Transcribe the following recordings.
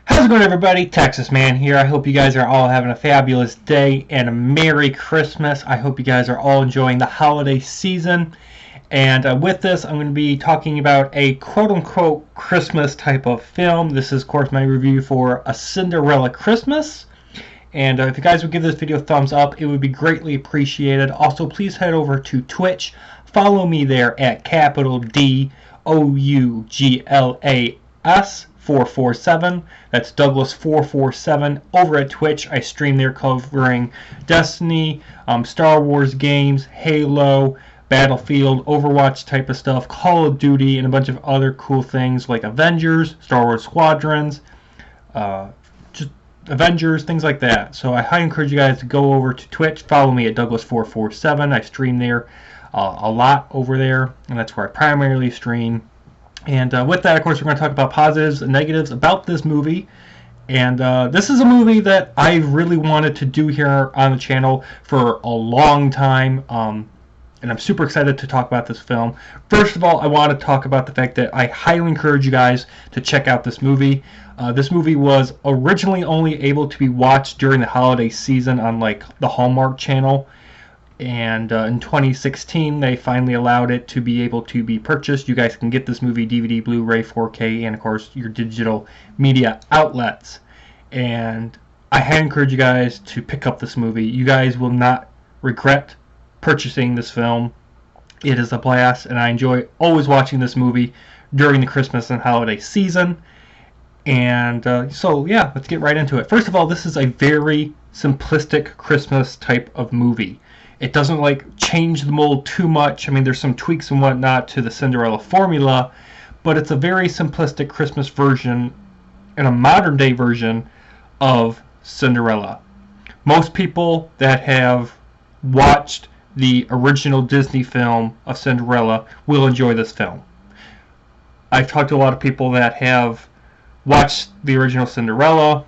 How's it going, everybody? Texas Man here. I hope you guys are all having a fabulous day and a Merry Christmas. I hope you guys are all enjoying the holiday season. And with this, I'm going to be talking about a quote-unquote Christmas type of film. This is, of course, my review for A Cinderella Christmas. And if you guys would give this video a thumbs up, it would be greatly appreciated. Also, please head over to Twitch. Follow me there at capital DOUGLAS 447. That's Douglas 447 over at Twitch. I stream there covering Destiny, Star Wars games, Halo, Battlefield, Overwatch type of stuff, Call of Duty, and a bunch of other cool things like Avengers, Star Wars Squadrons, just Avengers, things like that. So I highly encourage you guys to go over to Twitch. Follow me at Douglas 447. I stream there a lot over there, and that's where I primarily stream. And with that, of course, we're going to talk about positives and negatives about this movie. And this is a movie that I really wanted to do here on the channel for a long time. And I'm super excited to talk about this film. First of all, I want to talk about the fact that I highly encourage you guys to check out this movie. This movie was originally only able to be watched during the holiday season on like the Hallmark Channel. And in 2016, they finally allowed it to be able to be purchased. You guys can get this movie DVD, Blu-ray, 4K, and of course your digital media outlets. And I highly encourage you guys to pick up this movie. You guys will not regret purchasing this film. It is a blast, and I enjoy always watching this movie during the Christmas and holiday season. And so yeah, let's get right into it. First of all, this is a very simplistic Christmas type of movie. It doesn't like change the mold too much. I mean, there's some tweaks and whatnot to the Cinderella formula, but it's a very simplistic Christmas version and a modern day version of Cinderella. Most people that have watched the original Disney film of Cinderella will enjoy this film. I've talked to a lot of people that have watched the original Cinderella,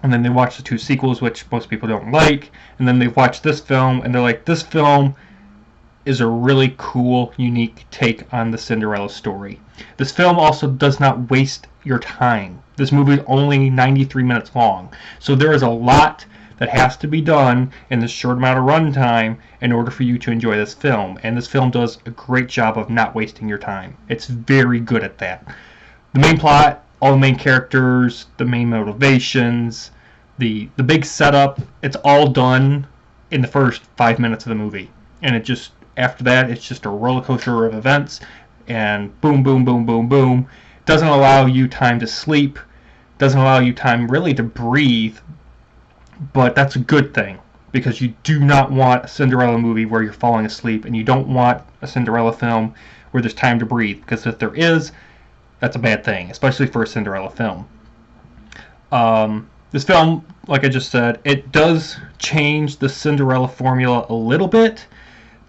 and then they watch the two sequels, which most people don't like, and then they've watched this film, and they're like, this film is a really cool, unique take on the Cinderella story. This film also does not waste your time. This movie is only 93 minutes long, so there is a lot that has to be done in this short amount of runtime in order for you to enjoy this film, and this film does a great job of not wasting your time. It's very good at that. The main plot, all the main characters, the main motivations, the big setup, it's all done in the first 5 minutes of the movie. And it just, after that, it's just a roller coaster of events, and boom, boom, boom, boom, boom. Doesn't allow you time to sleep, doesn't allow you time really to breathe, but that's a good thing, because you do not want a Cinderella movie where you're falling asleep, and you don't want a Cinderella film where there's time to breathe, because if there is, that's a bad thing, especially for a Cinderella film. This film, like I just said, it does change the Cinderella formula a little bit,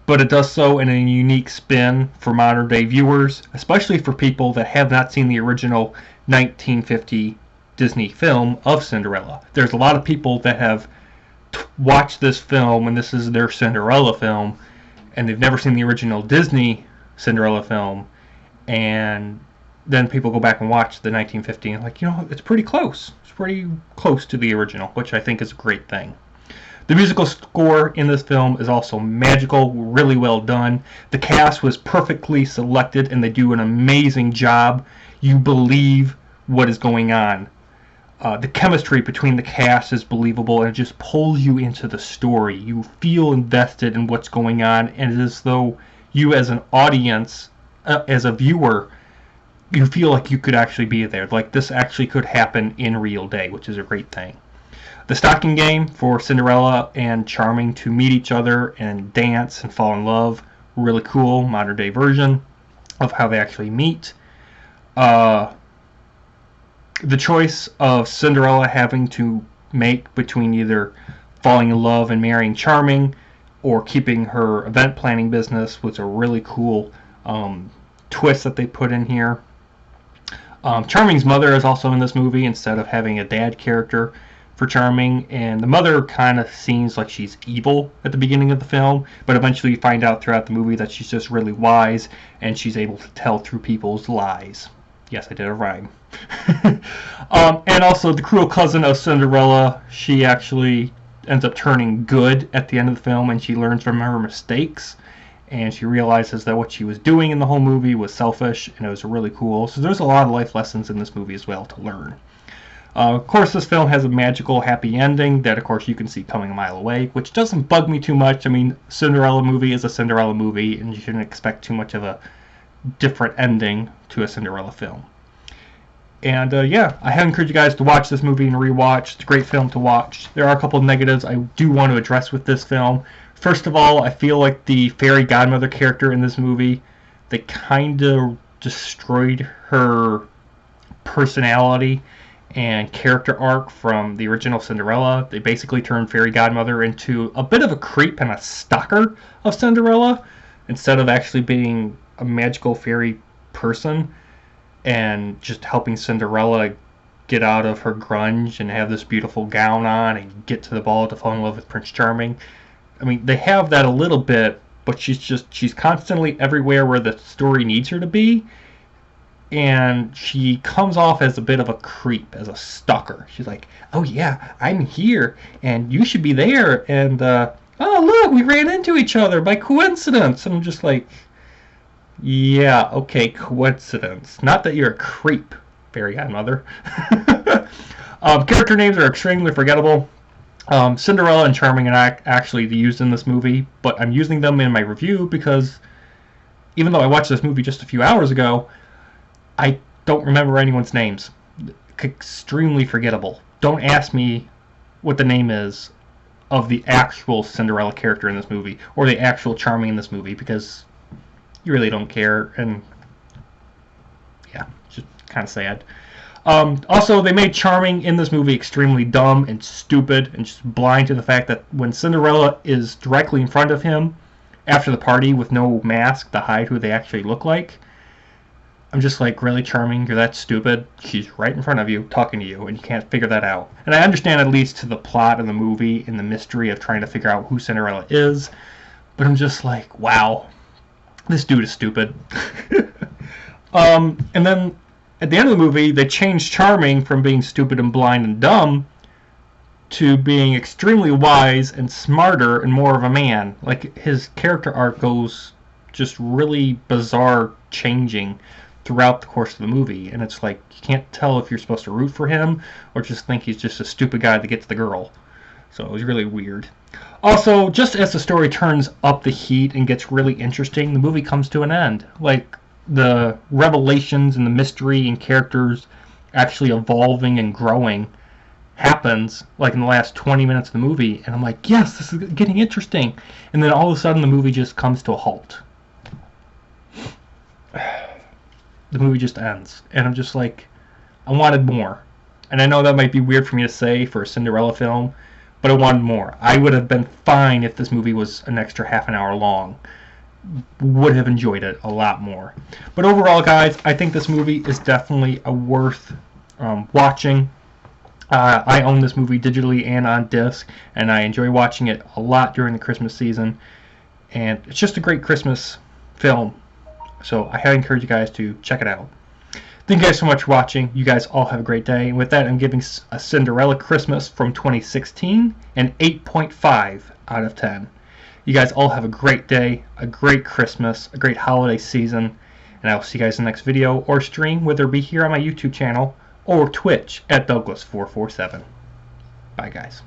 but it does so in a unique spin for modern day viewers, especially for people that have not seen the original 1950 Disney film of Cinderella. There's a lot of people that have watched this film, and this is their Cinderella film, and they've never seen the original Disney Cinderella film, and then people go back and watch the 1950 and like, you know, it's pretty close. It's pretty close to the original, which I think is a great thing. The musical score in this film is also magical, really well done. The cast was perfectly selected, and they do an amazing job. You believe what is going on. The chemistry between the cast is believable, and it just pulls you into the story. You feel invested in what's going on, and it is as though you as an audience, as a viewer, you feel like you could actually be there. Like this actually could happen in real day, which is a great thing. The stocking game for Cinderella and Charming to meet each other and dance and fall in love, really cool modern day version of how they actually meet. The choice of Cinderella having to make between either falling in love and marrying Charming or keeping her event planning business was a really cool twist that they put in here. Charming's mother is also in this movie instead of having a dad character for Charming, and the mother kind of seems like she's evil at the beginning of the film, but eventually you find out throughout the movie that she's just really wise, and she's able to tell through people's lies. Yes, I did a rhyme. And also the cruel cousin of Cinderella, she actually ends up turning good at the end of the film, and she learns from her mistakes, and she realizes that what she was doing in the whole movie was selfish, and it was really cool. So there's a lot of life lessons in this movie as well to learn. Of course, this film has a magical, happy ending that, of course, you can see coming a mile away, which doesn't bug me too much. I mean, Cinderella movie is a Cinderella movie, and you shouldn't expect too much of a different ending to a Cinderella film. And yeah, I encourage you guys to watch this movie and rewatch. It's a great film to watch. There are a couple of negatives I do want to address with this film. First of all, I feel like the fairy godmother character in this movie, they kind of destroyed her personality and character arc from the original Cinderella. They basically turned fairy godmother into a bit of a creep and a stalker of Cinderella instead of actually being a magical fairy person and just helping Cinderella get out of her grunge and have this beautiful gown on and get to the ball to fall in love with Prince Charming. I mean, they have that a little bit, but she's constantly everywhere where the story needs her to be, and she comes off as a bit of a creep, as a stalker. She's like, oh yeah, I'm here, and you should be there, and oh look, we ran into each other by coincidence. And I'm just like, yeah, okay, coincidence. Not that you're a creep, fairy godmother. Character names are extremely forgettable. Cinderella and Charming are actually used in this movie, but I'm using them in my review because even though I watched this movie just a few hours ago, I don't remember anyone's names. Extremely forgettable. Don't ask me what the name is of the actual Cinderella character in this movie or the actual Charming in this movie because you really don't care, and yeah, it's just kind of sad. Also, they made Charming in this movie extremely dumb and stupid and just blind to the fact that when Cinderella is directly in front of him after the party with no mask to hide who they actually look like, I'm just like, really, Charming? You're that stupid? She's right in front of you, talking to you, and you can't figure that out. And I understand it leads to the plot of the movie and the mystery of trying to figure out who Cinderella is, but I'm just like, wow, this dude is stupid. And then at the end of the movie, they changed Charming from being stupid and blind and dumb to being extremely wise and smarter and more of a man. Like, his character arc goes just really bizarre changing throughout the course of the movie, and it's like you can't tell if you're supposed to root for him or just think he's just a stupid guy that gets the girl. So it was really weird. Also, just as the story turns up the heat and gets really interesting, the movie comes to an end. Like, the revelations and the mystery and characters actually evolving and growing happens like in the last 20 minutes of the movie, and I'm like, yes, this is getting interesting. And then all of a sudden the movie just comes to a halt. The movie just ends, and I'm just like, I wanted more. And I know that might be weird for me to say for a Cinderella film, but I wanted more. I would have been fine if this movie was an extra half an hour long. Would have enjoyed it a lot more. But overall, guys, I think this movie is definitely worth watching. I own this movie digitally and on disc, and I enjoy watching it a lot during the Christmas season. And it's just a great Christmas film. So I highly encourage you guys to check it out. Thank you guys so much for watching. You guys all have a great day. And with that, I'm giving a Cinderella Christmas from 2016 an 8.5 out of 10. You guys all have a great day, a great Christmas, a great holiday season, and I will see you guys in the next video or stream, whether it be here on my YouTube channel or Twitch at Douglas447. Bye, guys.